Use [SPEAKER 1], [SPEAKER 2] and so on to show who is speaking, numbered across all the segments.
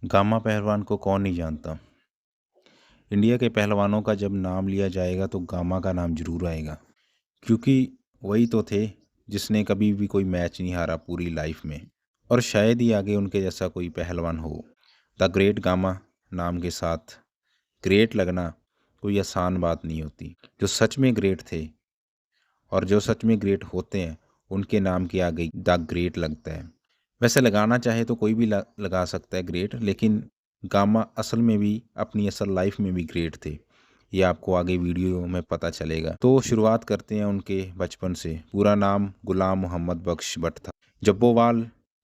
[SPEAKER 1] Gamma पहलवान को कौन नहीं जानता। इंडिया के पहलवानों का जब नाम लिया जाएगा तो गामा का नाम जरूर आएगा, क्योंकि वही तो थे जिसने कभी भी कोई मैच नहीं हारा पूरी लाइफ में। और शायद ही आगे उनके जैसा कोई पहलवान हो। द ग्रेट गामा नाम के साथ ग्रेट लगना कोई आसान बात नहीं होती। जो सच में ग्रेट थे और जो सच में ग्रेट होते हैं, उनके नाम के आगे द ग्रेट लगता है। वैसे लगाना चाहे तो कोई भी लगा सकता है ग्रेट, लेकिन गामा असल में भी अपनी असल लाइफ में भी ग्रेट थे। ये आपको आगे वीडियो में पता चलेगा। तो शुरुआत करते हैं उनके बचपन से। पूरा नाम गुलाम मोहम्मद बख्श भट्ट था। जब्बोवाल,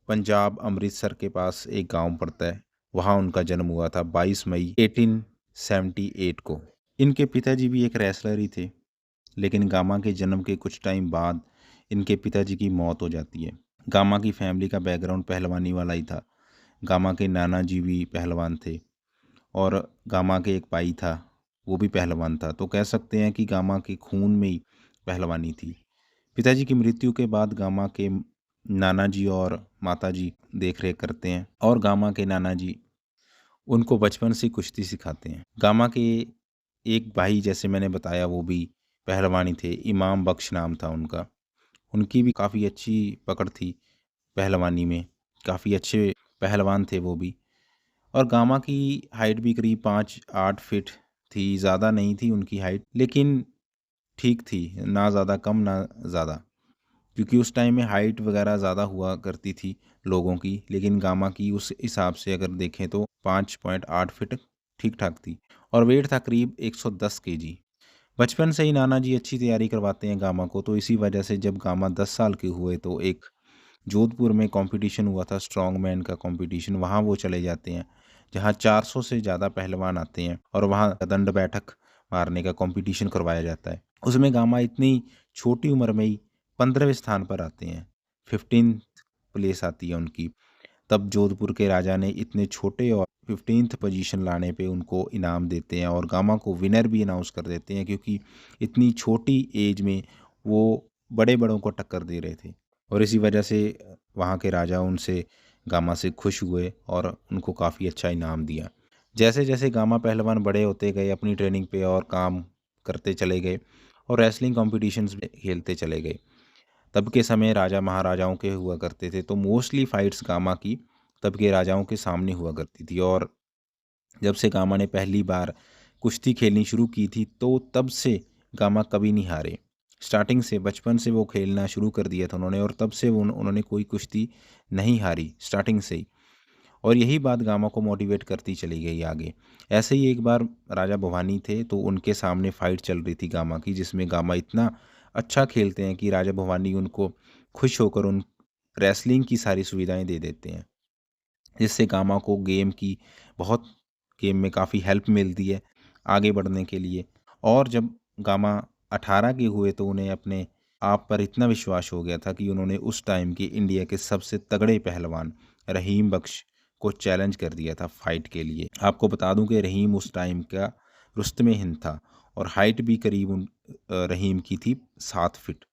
[SPEAKER 1] पंजाब, अमृतसर के पास एक गांव पड़ता है। वहाँ उनका जन्म हुआ था 22 मई 1878 को। इनके पिताजी भी एक रेसलर ही थे, लेकिन गामा के जन्म के कुछ टाइम बाद इनके पिताजी की मौत हो जाती है। गामा की फैमिली का बैकग्राउंड पहलवानी वाला ही था। गामा के नाना जी भी पहलवान थे और गामा के एक भाई था, वो भी पहलवान था। तो कह सकते हैं कि गामा के खून में ही पहलवानी थी। पिताजी की मृत्यु के बाद गामा के नाना जी और माता जी देख रेख करते हैं, और गामा के नाना जी उनको बचपन से कुश्ती सिखाते हैं। गामा के एक भाई, जैसे मैंने बताया, वो भी पहलवानी थे। इमाम बख्श नाम था उनका। उनकी भी काफ़ी अच्छी पकड़ थी पहलवानी में। काफ़ी अच्छे पहलवान थे वो भी। और गामा की हाइट भी करीब 5-8 फीट थी। ज़्यादा नहीं थी उनकी हाइट, लेकिन ठीक थी। ना ज़्यादा कम ना ज़्यादा, क्योंकि उस टाइम में हाइट वगैरह ज़्यादा हुआ करती थी लोगों की, लेकिन गामा की उस हिसाब से अगर देखें तो 5.8 फीट ठीक ठाक थी। और वेट था करीब 110 केजी। बचपन से ही नाना जी अच्छी तैयारी करवाते हैं गामा को। तो इसी वजह से जब गामा 10 साल के हुए तो एक जोधपुर में कंपटीशन हुआ था, स्ट्रॉन्ग मैन का कंपटीशन। वहाँ वो चले जाते हैं, जहाँ 400 से ज़्यादा पहलवान आते हैं और वहाँ दंड बैठक मारने का कंपटीशन करवाया जाता है। उसमें गामा इतनी छोटी उम्र में ही 15वें स्थान पर आते हैं। 15th प्लेस आती है उनकी। तब जोधपुर के राजा ने इतने छोटे और 15th पोजीशन लाने पे उनको इनाम देते हैं और गामा को विनर भी अनाउंस कर देते हैं, क्योंकि इतनी छोटी एज में वो बड़े बड़ों को टक्कर दे रहे थे। और इसी वजह से वहाँ के राजा उनसे गामा से खुश हुए और उनको काफ़ी अच्छा इनाम दिया। जैसे जैसे गामा पहलवान बड़े होते गए, अपनी ट्रेनिंग पे और काम करते चले गए और रेसलिंग कॉम्पिटिशन्स में खेलते चले गए। तब के समय राजा महाराजाओं के हुआ करते थे, तो मोस्टली फाइट्स गामा की तब के राजाओं के सामने हुआ करती थी। और जब से गामा ने पहली बार कुश्ती खेलनी शुरू की थी, तो तब से गामा कभी नहीं हारे। स्टार्टिंग से, बचपन से वो खेलना शुरू कर दिया था उन्होंने, और तब से उन्होंने कोई कुश्ती नहीं हारी स्टार्टिंग से ही। और यही बात गामा को मोटिवेट करती चली गई आगे। ऐसे ही एक बार राजा भवानी थे, तो उनके सामने फाइट चल रही थी गामा की, जिसमें गामा इतना अच्छा खेलते हैं कि राजा भवानी उनको खुश होकर उन रेसलिंग की सारी सुविधाएं दे देते हैं, जिससे गामा को गेम में काफ़ी हेल्प मिलती है आगे बढ़ने के लिए। और जब गामा 18 के हुए तो उन्हें अपने आप पर इतना विश्वास हो गया था कि उन्होंने उस टाइम के इंडिया के सबसे तगड़े पहलवान रहीम बख्श को चैलेंज कर दिया था फाइट के लिए। आपको बता दूं कि रहीम उस टाइम का रुस्तमे हिंद था, और हाइट भी करीब रहीम की थी 7 फीट।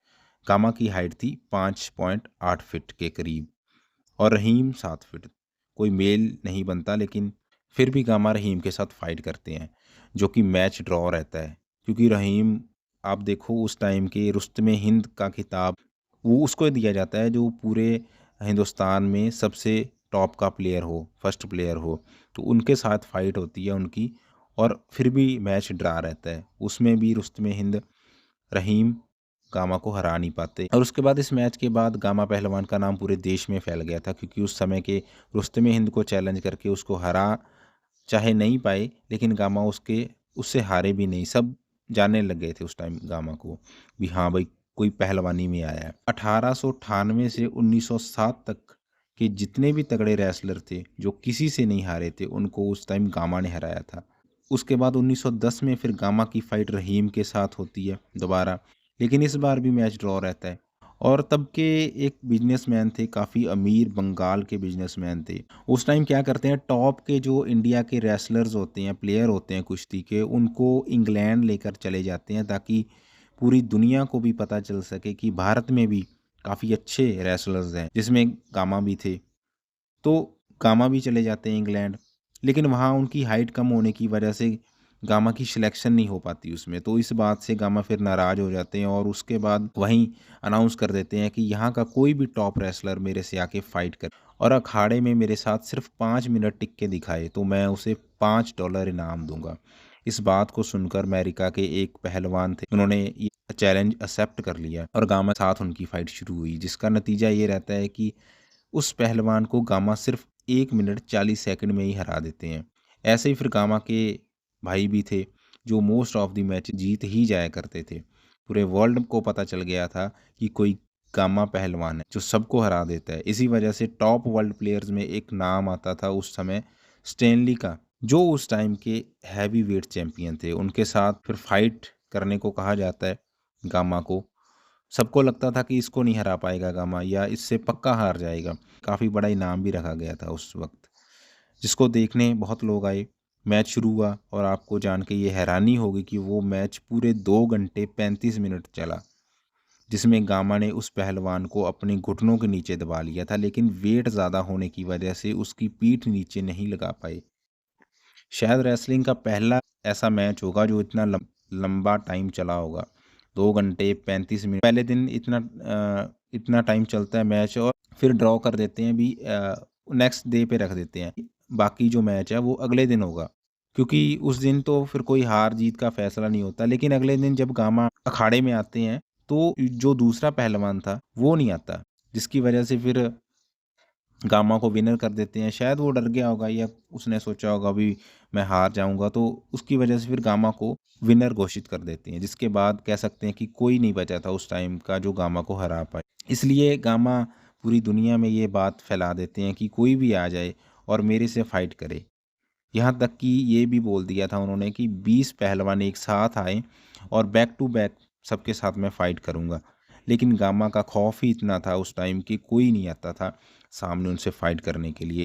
[SPEAKER 1] गामा की हाइट थी 5.8 फीट के करीब, और रहीम 7 फीट। कोई मेल नहीं बनता, लेकिन फिर भी गामा रहीम के साथ फाइट करते हैं, जो कि मैच ड्रॉ रहता है। क्योंकि रहीम, आप देखो, उस टाइम के रुस्तमे हिंद का खिताब वो उसको दिया जाता है जो पूरे हिंदुस्तान में सबसे टॉप का प्लेयर हो, फर्स्ट प्लेयर हो। तो उनके साथ फाइट होती है उनकी, और फिर भी मैच ड्रा रहता है। उसमें भी रुस्तमे हिंद, रहीम गामा को हरा नहीं पाते। और उसके बाद, इस मैच के बाद, गामा पहलवान का नाम पूरे देश में फैल गया था, क्योंकि उस समय के रुस्तमे हिंद को चैलेंज करके उसको हरा चाहे नहीं पाए, लेकिन गामा उससे हारे भी नहीं। सब जानने लग गए थे उस टाइम गामा को भी, हाँ भाई, कोई पहलवानी में आया है। 1898 से 1907 तक के जितने भी तगड़े रेसलर थे जो किसी से नहीं हारे थे, उनको उस टाइम गामा ने हराया था। उसके बाद 1910 में फिर गामा की फाइट रहीम के साथ होती है दोबारा, लेकिन इस बार भी मैच ड्रॉ रहता है। और तब के एक बिजनेसमैन थे, काफ़ी अमीर बंगाल के बिजनेसमैन थे। उस टाइम क्या करते हैं, टॉप के जो इंडिया के रेसलर्स होते हैं, प्लेयर होते हैं कुश्ती के, उनको इंग्लैंड लेकर चले जाते हैं, ताकि पूरी दुनिया को भी पता चल सके कि भारत में भी काफ़ी अच्छे रेसलर्स हैं, जिसमें गामा भी थे। तो गामा भी चले जाते हैं इंग्लैंड। लेकिन वहाँ उनकी हाइट कम होने की वजह से गामा की सिलेक्शन नहीं हो पाती उसमें। तो इस बात से गामा फिर नाराज़ हो जाते हैं और उसके बाद वहीं अनाउंस कर देते हैं कि यहाँ का कोई भी टॉप रेसलर मेरे से आके फाइट कर और अखाड़े में मेरे साथ सिर्फ 5 मिनट टिक के दिखाए तो मैं उसे $5 इनाम दूंगा। इस बात को सुनकर अमेरिका के एक पहलवान थे, उन्होंने ये चैलेंज एक्सेप्ट कर लिया और गामा के साथ उनकी फाइट शुरू हुई, जिसका नतीजा ये रहता है कि उस पहलवान को गामा सिर्फ 1 मिनट 40 सेकंड में ही हरा देते हैं। ऐसे ही फिर गामा के भाई भी थे जो मोस्ट ऑफ द मैच जीत ही जाया करते थे। पूरे वर्ल्ड को पता चल गया था कि कोई गामा पहलवान है जो सबको हरा देता है। इसी वजह से टॉप वर्ल्ड प्लेयर्स में एक नाम आता था उस समय स्टेनली का, जो उस टाइम के हैवी वेट चैंपियन थे। उनके साथ फिर फाइट करने को कहा जाता है गामा को। सबको लगता था कि इसको नहीं हरा पाएगा गामा या इससे पक्का हार जाएगा। काफ़ी बड़ा इनाम भी रखा गया था उस वक्त, जिसको देखने बहुत लोग आए। मैच शुरू हुआ और आपको जान के ये हैरानी होगी कि वो मैच पूरे 2 घंटे 35 मिनट चला, जिसमें गामा ने उस पहलवान को अपने घुटनों के नीचे दबा लिया था, लेकिन वेट ज़्यादा होने की वजह से उसकी पीठ नीचे नहीं लगा पाए। शायद रेसलिंग का पहला ऐसा मैच होगा जो इतना लंबा टाइम चला होगा, 2 घंटे 35 मिनट। पहले दिन इतना टाइम चलता है मैच और फिर ड्रॉ कर देते हैं भी, नेक्स्ट डे पे रख देते हैं। बाकी जो मैच है वो अगले दिन होगा, क्योंकि उस दिन तो फिर कोई हार जीत का फैसला नहीं होता। लेकिन अगले दिन जब गामा अखाड़े में आते हैं तो जो दूसरा पहलवान था वो नहीं आता, जिसकी वजह से फिर गामा को विनर कर देते हैं। शायद वो डर गया होगा या उसने सोचा होगा अभी मैं हार जाऊंगा, तो उसकी वजह से फिर गामा को विनर घोषित कर देते हैं, जिसके बाद कह सकते हैं कि कोई नहीं बचा था उस टाइम का जो गामा को हरा पाए। इसलिए गामा पूरी दुनिया में ये बात फैला देते हैं कि कोई भी आ जाए और मेरे से फाइट करे। यहाँ तक कि ये भी बोल दिया था उन्होंने कि 20 पहलवान एक साथ आए और बैक टू बैक सबके साथ मैं फ़ाइट करूँगा। लेकिन गामा का खौफ ही इतना था उस टाइम कि कोई नहीं आता था सामने उनसे फ़ाइट करने के लिए।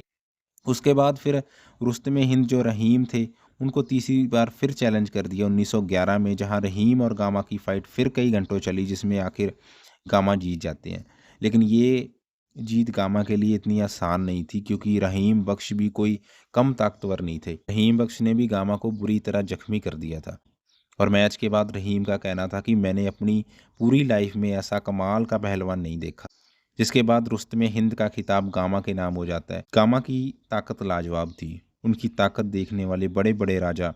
[SPEAKER 1] उसके बाद फिर रुस्तमे हिंद जो रहीम थे, उनको तीसरी बार फिर चैलेंज कर दिया 1911 में, जहाँ रहीम और गामा की फ़ाइट फिर कई घंटों चली, जिसमें आखिर गामा जीत जाते हैं। लेकिन ये जीत गामा के लिए इतनी आसान नहीं थी, क्योंकि रहीम बख्श भी कोई कम ताकतवर नहीं थे। रहीम बख्श ने भी गामा को बुरी तरह जख्मी कर दिया था और मैच के बाद रहीम का कहना था कि मैंने अपनी पूरी लाइफ में ऐसा कमाल का पहलवान नहीं देखा। जिसके बाद रुस्तमे हिंद का खिताब गामा के नाम हो जाता है। गामा की ताकत लाजवाब थी। उनकी ताकत देखने वाले बड़े बड़े राजा,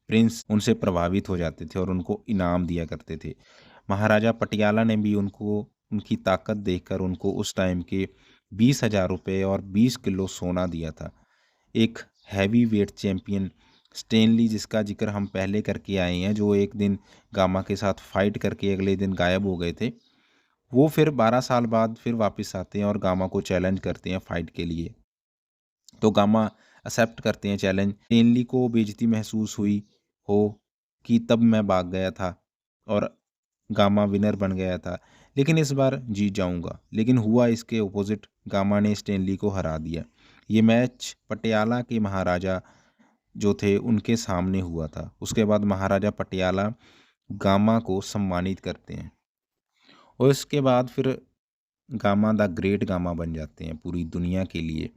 [SPEAKER 1] प्रिंस उनसे प्रभावित हो जाते थे और उनको इनाम दिया करते थे। महाराजा पटियाला ने भी उनको उनकी ताकत देखकर उनको उस टाइम के 20,000 रुपये और 20 किलो सोना दिया था। एक हैवी वेट चैंपियन स्टेनली, जिसका जिक्र हम पहले करके आए हैं, जो एक दिन गामा के साथ फाइट करके अगले दिन गायब हो गए थे, वो फिर 12 साल बाद फिर वापस आते हैं और गामा को चैलेंज करते हैं फाइट के लिए। तो गामा एक्सेप्ट करते हैं चैलेंज। स्टेनली को बेइज्जती महसूस हुई हो कि तब मैं भाग गया था और गामा विनर बन गया था, लेकिन इस बार जीत जाऊंगा। लेकिन हुआ इसके ऑपोजिट, गामा ने स्टेनली को हरा दिया। ये मैच पटियाला के महाराजा जो थे उनके सामने हुआ था। उसके बाद महाराजा पटियाला गामा को सम्मानित करते हैं और इसके बाद फिर गामा द ग्रेट गामा बन जाते हैं पूरी दुनिया के लिए,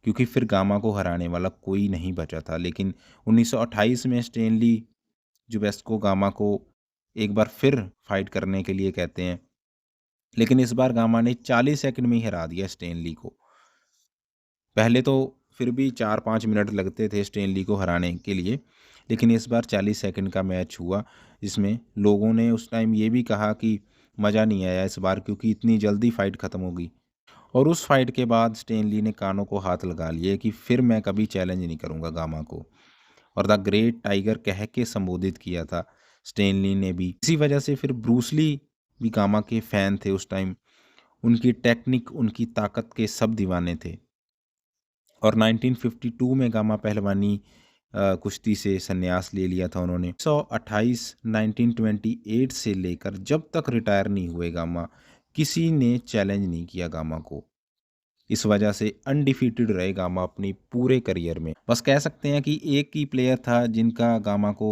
[SPEAKER 1] क्योंकि फिर गामा को हराने वाला कोई नहीं बचा था। लेकिन 1928 में स्टेनली जुबेस्को गामा को एक बार फिर फाइट करने के लिए कहते हैं, लेकिन इस बार गामा ने 40 सेकंड में ही हरा दिया स्टेनली को। पहले तो फिर भी 4-5 मिनट लगते थे स्टेनली को हराने के लिए, लेकिन इस बार 40 सेकंड का मैच हुआ, जिसमें लोगों ने उस टाइम ये भी कहा कि मज़ा नहीं आया इस बार, क्योंकि इतनी जल्दी फाइट ख़त्म हो गई। और उस फाइट के बाद स्टेनली ने कानों को हाथ लगा लिए कि फिर मैं कभी चैलेंज नहीं करूंगा गामा को, और द ग्रेट टाइगर कह के संबोधित किया था स्टेनली ने भी। इसी वजह से फिर ब्रूसली भी गामा के फैन थे उस टाइम। उनकी टेक्निक, उनकी ताकत के सब दीवाने थे। और 1952 में गामा पहलवानी कुश्ती से संन्यास ले लिया था उन्होंने। 1928 1928 से लेकर जब तक रिटायर नहीं हुए गामा, किसी ने चैलेंज नहीं किया गामा को। इस वजह से अनडिफीटेड रहे गामा अपनी पूरे करियर में। बस कह सकते हैं कि एक ही प्लेयर था जिनका गामा को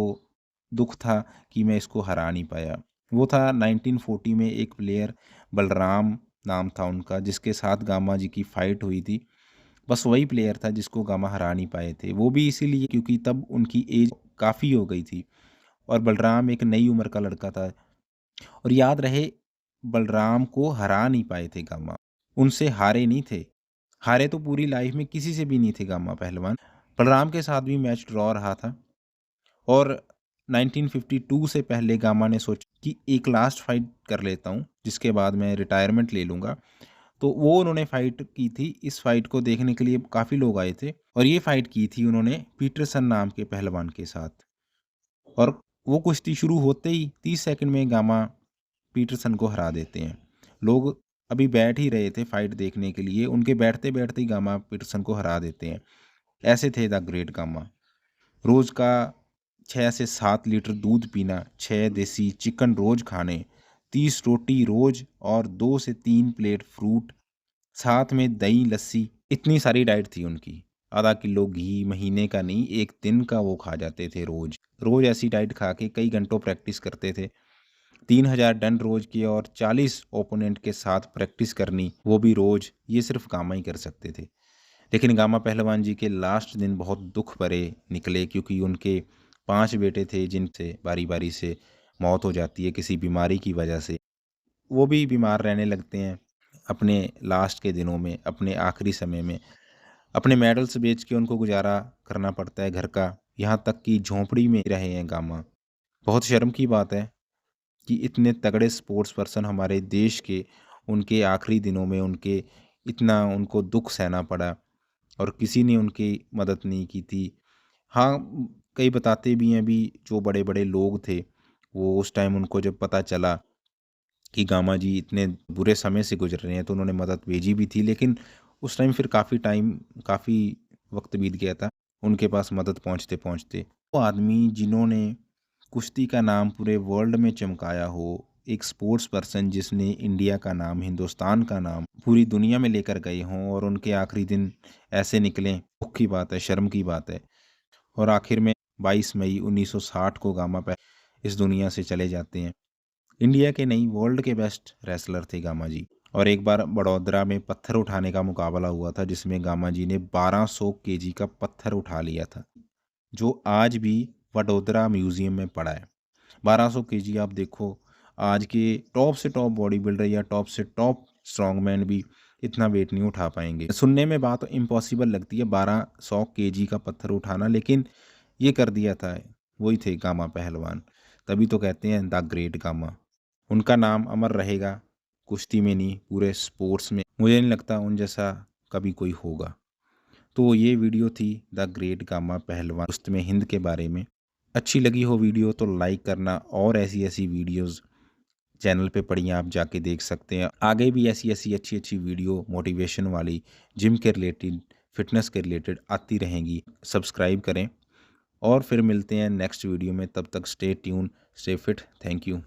[SPEAKER 1] दुख था कि मैं इसको हरा नहीं पाया। वो था 1940 में एक प्लेयर, बलराम नाम था उनका, जिसके साथ गामा जी की फाइट हुई थी। बस वही प्लेयर था जिसको गामा हरा नहीं पाए थे, वो भी इसीलिए क्योंकि तब उनकी एज काफ़ी हो गई थी और बलराम एक नई उम्र का लड़का था। और याद रहे, बलराम को हरा नहीं पाए थे गामा, उनसे हारे नहीं थे। हारे तो पूरी लाइफ में किसी से भी नहीं थे गामा पहलवान। बलराम के साथ भी मैच ड्रॉ रहा था और 1952 से पहले गामा ने सोचा कि एक लास्ट फाइट कर लेता हूँ, जिसके बाद मैं रिटायरमेंट ले लूँगा। तो वो उन्होंने फाइट की थी। इस फाइट को देखने के लिए काफ़ी लोग आए थे और ये फाइट की थी उन्होंने पीटरसन नाम के पहलवान के साथ। और वो कुश्ती शुरू होते ही 30 सेकंड में गामा पीटरसन को हरा देते हैं। लोग अभी बैठ ही रहे थे फाइट देखने के लिए, उनके बैठते-बैठते ही गामा पीटरसन को हरा देते हैं। ऐसे थे द ग्रेट गामा। रोज़ का 6 से 7 लीटर दूध पीना, 6 देसी चिकन रोज़ खाने, 30 रोटी रोज़ और 2 से 3 प्लेट फ्रूट, साथ में दही, लस्सी, इतनी सारी डाइट थी उनकी। आधा किलो घी महीने का नहीं, 1 दिन का वो खा जाते थे रोज़। रोज़ ऐसी डाइट खा के कई घंटों प्रैक्टिस करते थे। 3000 डन रोज़ की और 40 ओपोनेंट के साथ प्रैक्टिस करनी, वो भी रोज़, ये सिर्फ गामा ही कर सकते थे। लेकिन गामा पहलवान जी के लास्ट दिन बहुत दुख भरे निकले क्योंकि उनके 5 बेटे थे जिनसे बारी-बारी से मौत हो जाती है किसी बीमारी की वजह से। वो भी बीमार रहने लगते हैं अपने लास्ट के दिनों में, अपने आखिरी समय में। अपने मेडल्स बेच के उनको गुज़ारा करना पड़ता है घर का, यहाँ तक कि झोंपड़ी में रहे हैं गामा। बहुत शर्म की बात है कि इतने तगड़े स्पोर्ट्स पर्सन हमारे देश के, उनके आखिरी दिनों में उनके इतना उनको दुःख सहना पड़ा और किसी ने उनकी मदद नहीं की थी। हाँ, कई बताते भी हैं भी जो बड़े-बड़े लोग थे, वो उस टाइम उनको जब पता चला कि गामा जी इतने बुरे समय से गुज़र रहे हैं, तो उन्होंने मदद भेजी भी थी। लेकिन उस टाइम फिर काफ़ी वक़्त बीत गया था, उनके पास मदद पहुँचते-पहुँचते। वो आदमी जिन्होंने कुश्ती का नाम पूरे वर्ल्ड में चमकाया हो, एक स्पोर्ट्स पर्सन जिसने इंडिया का नाम, हिंदुस्तान का नाम पूरी दुनिया में लेकर गए हों और उनके आखिरी दिन ऐसे निकलें, दुःख की बात है, शर्म की बात है। और आखिर में 22 मई 1960 को गामा इस दुनिया से चले जाते हैं। इंडिया के नहीं, वर्ल्ड के बेस्ट रेसलर थे गामा जी। और एक बार बड़ौदरा में पत्थर उठाने का मुकाबला हुआ था जिसमें गामा जी ने 1200 केजी का पत्थर उठा लिया था, जो आज भी वडोदरा म्यूजियम में पड़ा है। 1200 केजी आप देखो, आज के टॉप से टॉप बॉडी बिल्डर या टॉप से टॉप स्ट्रॉन्गमैन भी इतना वेट नहीं उठा पाएंगे। सुनने में बात इम्पॉसिबल लगती है 1200 केजी का पत्थर उठाना, लेकिन ये कर दिया था, वही थे गामा पहलवान। तभी तो कहते हैं द ग्रेट गामा। उनका नाम अमर रहेगा, कुश्ती में नहीं, पूरे स्पोर्ट्स में। मुझे नहीं लगता उन जैसा कभी कोई होगा। तो ये वीडियो थी द ग्रेट गामा पहलवान कुश्त में हिंद के बारे में। अच्छी लगी हो वीडियो तो लाइक करना, और ऐसी ऐसी वीडियोस चैनल पे पड़ी हैं, आप जाके देख सकते हैं। आगे भी ऐसी ऐसी अच्छी अच्छी वीडियो मोटिवेशन वाली, जिम के रिलेटेड, फिटनेस के रिलेटेड आती रहेंगी। सब्सक्राइब करें और फिर मिलते हैं नेक्स्ट वीडियो में। तब तक stay tune, stay fit. Thank you.